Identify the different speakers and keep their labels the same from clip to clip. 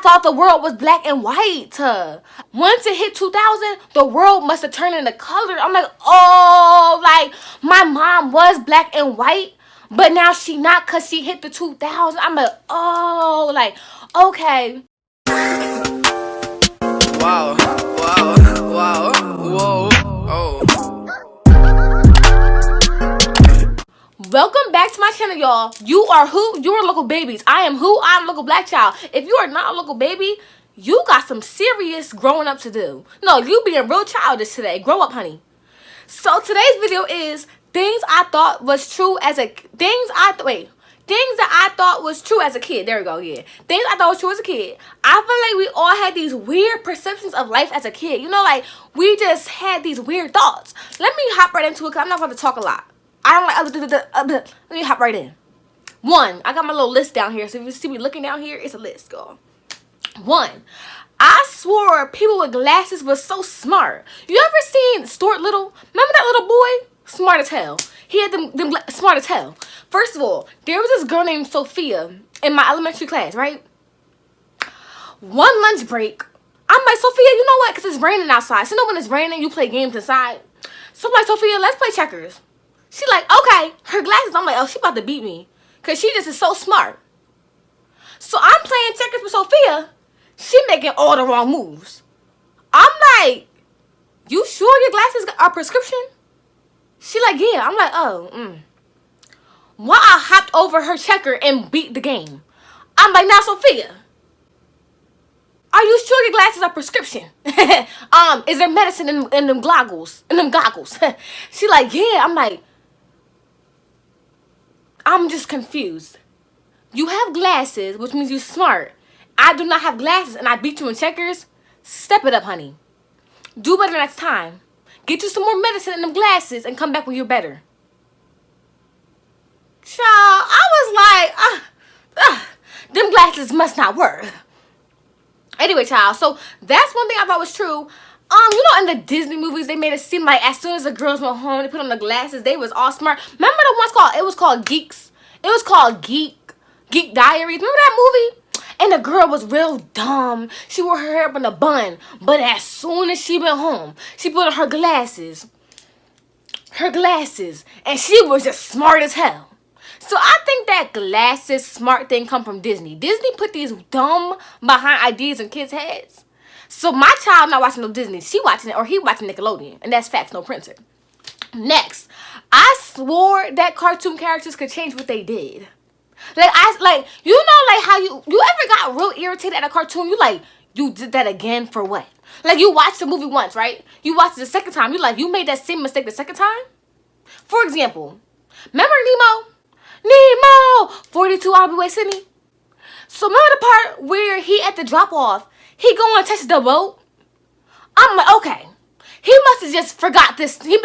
Speaker 1: thought the world was black and white. Once it hit 2000, the world must have turned into color. I'm like, oh, like, my mom was black and white, but now she not because she hit the 2000. I'm like, oh, like, okay.
Speaker 2: Wow, wow, wow, whoa, oh.
Speaker 1: Welcome back to my channel, y'all. You are who? You are local babies. I am who? I'm local black child. If you are not a local baby, you got some serious growing up to do. No, you being real childish today. Grow up, honey. So today's video is things I thought was true as a things that I thought was true as a kid. There we go. Yeah, things I thought was true as a kid. I feel like we all had these weird perceptions of life as a kid. You know, like we just had these weird thoughts. Let me hop right into it because I'm not going to talk a lot. I don't like let me hop right in. One, I got my little list down here. So if you see me looking down here, it's a list, girl. One, I swore people with glasses was so smart. You ever seen Stuart Little? Remember that little boy? Smart as hell. He had them smart as hell. First of all, there was this girl named Sophia in my elementary class, right? One lunch break, I'm like, Sophia, you know what? Because it's raining outside. So you know when it's raining, you play games inside. So I'm like, Sophia, let's play checkers. She like, okay. Her glasses, I'm like, oh, she about to beat me. Because she just is so smart. So I'm playing checkers with Sophia. She making all the wrong moves. I'm like, you sure your glasses are prescription? She like, yeah. I'm like, oh, Why I hopped over her checker and beat the game? I'm like, now, Sophia, are you sure your glasses are prescription? Is there medicine in them goggles? She like, yeah. I'm like, I'm just confused. You have glasses, which means you're smart. I do not have glasses and I beat you in checkers. Step it up, honey. Do better next time. Get you some more medicine in them glasses and come back when you're better. Child, I was like, them glasses must not work. Anyway, child, so that's one thing I thought was true. You know, in the Disney movies, they made it seem like as soon as the girls went home, they put on the glasses, they was all smart. Remember the ones it was called Geeks? It was called Geek Diaries. Remember that movie? And the girl was real dumb. She wore her hair up in a bun. But as soon as she went home, she put on her glasses. And she was just smart as hell. So I think that glasses smart thing come from Disney. Disney put these dumb behind ideas in kids' heads. So my child not watching no Disney. She watching it or he watching Nickelodeon. And that's facts, no printer. Next, I swore that cartoon characters could change what they did. Like you know, like how you ever got real irritated at a cartoon? You like, you did that again for what? Like you watched the movie once, right? You watched it the second time. You like, you made that same mistake the second time? For example, remember Nemo? 42 I'll be wasting me. So remember the part where he at the drop off, he going to touch the boat? I'm like, okay. He must have just forgot this. He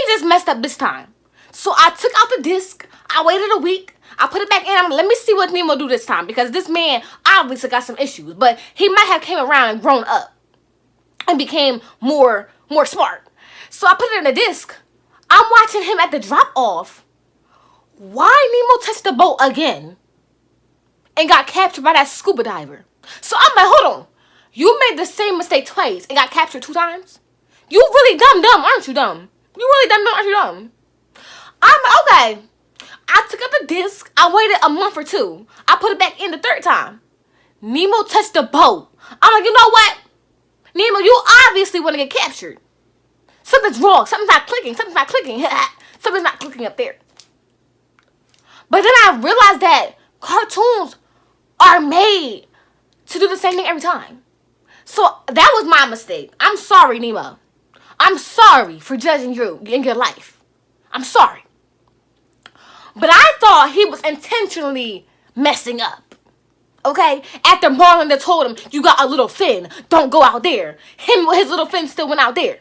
Speaker 1: just messed up this time. So I took out the disc. I waited a week. I put it back in. I'm like, let me see what Nemo do this time. Because this man obviously got some issues. But he might have came around and grown up. And became more smart. So I put it in the disc. I'm watching him at the drop off. Why Nemo touched the boat again? And got captured by that scuba diver. So I'm like, hold on. You made the same mistake twice and got captured 2 times? You really dumb, aren't you dumb? You really dumb, aren't you dumb? I'm like, okay. I took out the disc. I waited a month or 2. I put it back in the 3rd time. Nemo touched the boat. I'm like, you know what? Nemo, you obviously want to get captured. Something's wrong. Something's not clicking. Something's not clicking up there. But then I realized that cartoons are made to do the same thing every time. So that was my mistake. I'm sorry, Nemo. I'm sorry for judging you in your life. I'm sorry. But I thought he was intentionally messing up. Okay? After Marlon that told him, you got a little fin. Don't go out there. His little fin still went out there.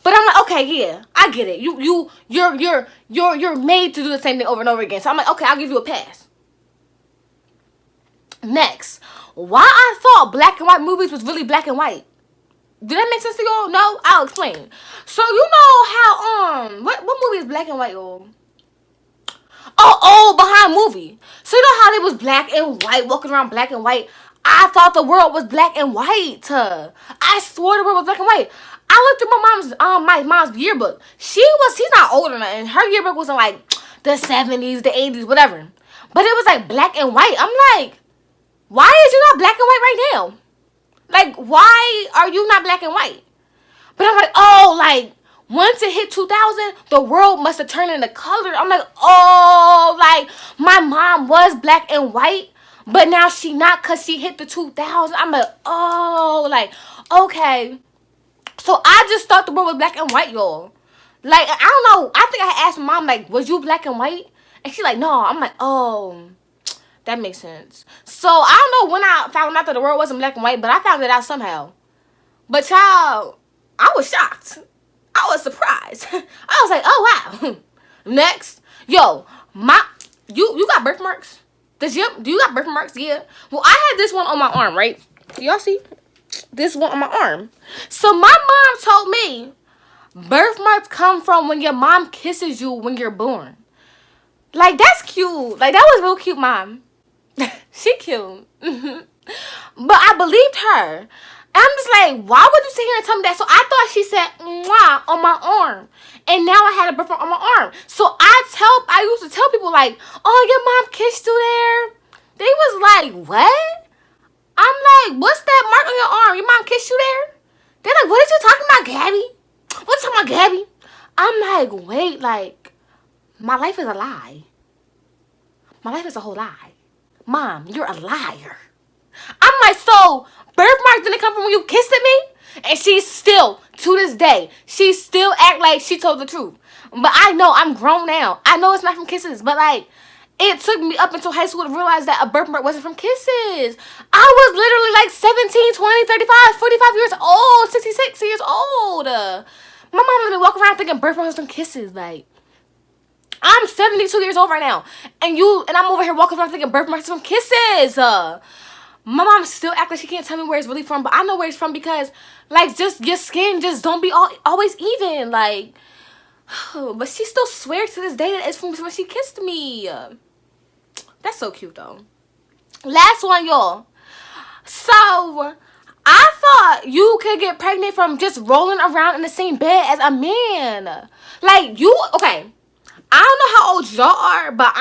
Speaker 1: But I'm like, okay, yeah, I get it. You're made to do the same thing over and over again. So I'm like, okay, I'll give you a pass. Next, why I thought black and white movies was really black and white. Did that make sense to y'all? No? I'll explain. So you know how what movie is black and white, y'all? Oh, Behind movie. So you know how they was black and white, walking around black and white? I thought the world was black and white. I swore the world was black and white. I looked through my mom's yearbook. She's not older than that, and her yearbook was in like the 70s, the 80s, whatever. But it was like black and white. I'm like, why is you not black and white right now? Like, why are you not black and white? But I'm like, oh, like, once it hit 2000, the world must have turned into color. I'm like, oh, like, my mom was black and white, but now she not because she hit the 2000. I'm like, oh, like, okay. So I just thought the world was black and white, y'all. Like, I don't know. I think I asked my mom, like, was you black and white? And she's like, no. I'm like, oh, that makes sense. So I don't know when I found out that the world wasn't black and white, but I found it out somehow. But child, I was shocked. I was surprised. I was like, oh, wow. Next. Yo, you got birthmarks? Do you got birthmarks? Yeah. Well, I had this one on my arm, right? Y'all see? This one on my arm. So my mom told me birthmarks come from when your mom kisses you when you're born. Like, that's cute. Like, that was real cute, mom. She cute. But I believed her. I'm just like, why would you sit here and tell me that? So I thought she said mwah on my arm. And now I had a birthmark on my arm. So I used to tell people like, oh, your mom kissed you there. They was like, what? I'm like, what's that mark on your arm? Your mom kissed you there? They're like, what are you talking about, Gabby? What you talking about, Gabby? I'm like, wait, like, my life is a lie. My life is a whole lie. Mom, you're a liar. I'm like, so birthmarks didn't come from when you kissed at me? And she's still, to this day, she still act like she told the truth. But I know I'm grown now. I know it's not from kisses, but like, it took me up until high school to realize that a birthmark wasn't from kisses. I was literally like 17, 20, 35, 45 years old, 66 years old. My mom let me walk around thinking birthmarks was from kisses. Like, I'm 72 years old right now. And I'm over here walking around thinking birthmarks from kisses. My mom still acts like she can't tell me where it's really from, but I know where it's from because, like, just your skin just don't be always even. Like, but she still swears to this day that it's from when she kissed me. That's so cute, though. Last one, y'all. So, I thought you could get pregnant from just rolling around in the same bed as a man. Like, okay. I don't know how old y'all are, but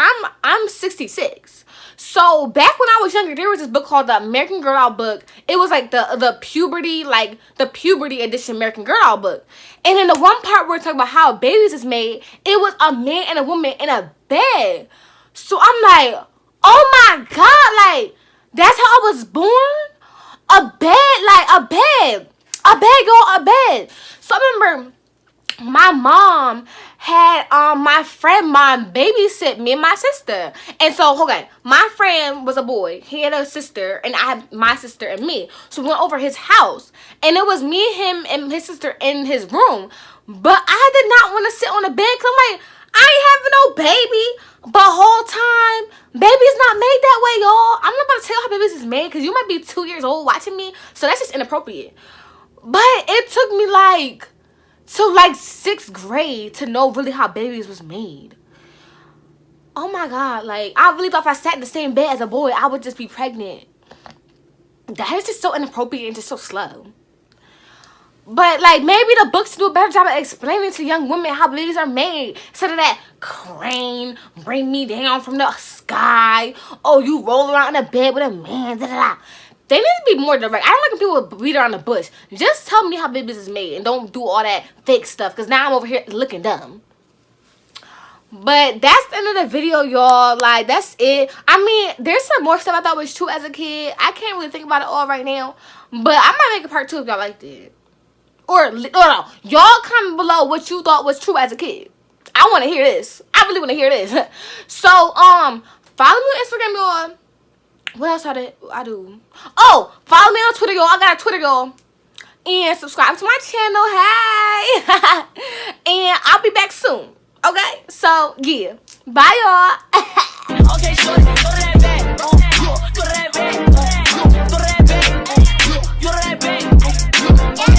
Speaker 1: I'm 66. So back when I was younger, there was this book called the American Girl Doll book. It was like the puberty edition American Girl Doll book. And in the one part where it's talking about how babies is made, it was a man and a woman in a bed. So I'm like, oh my God, like, that's how I was born? A bed, y'all, a bed. So I remember my mom had my friend mom babysit me and my sister. And so, okay, my friend was a boy. He had a sister, and I had my sister and me. So we went over his house. And it was me, him, and his sister in his room. But I did not want to sit on the bed because I'm like, I ain't having no baby. But whole time, baby's not made that way, y'all. I'm not about to tell you how babies is made because you might be 2 years old watching me. So that's just inappropriate. But it took me like to like 6th grade to know really how babies was made. Oh my God, like, I really thought if I sat in the same bed as a boy, I would just be pregnant. That is just so inappropriate and just so slow. But like, maybe the books do a better job of explaining to young women how babies are made. Instead of that crane, bring me down from the sky. Oh, you roll around in a bed with a man, da da da. They need to be more direct. I don't like when people beat around the bush. Just tell me how babies is made and don't do all that fake stuff. Because now I'm over here looking dumb. But that's the end of the video, y'all. Like, that's it. I mean, there's some more stuff I thought was true as a kid. I can't really think about it all right now. But I might make a part 2 if y'all liked it. Or, no. Y'all comment below what you thought was true as a kid. I want to hear this. I really want to hear this. So, follow me on Instagram, y'all. What else I do? Oh, follow me on Twitter, y'all. I got a Twitter, y'all. And subscribe to my channel. Hey. And I'll be back soon. Okay? So, yeah. Bye, y'all. Okay, so go to that back. Go to that back.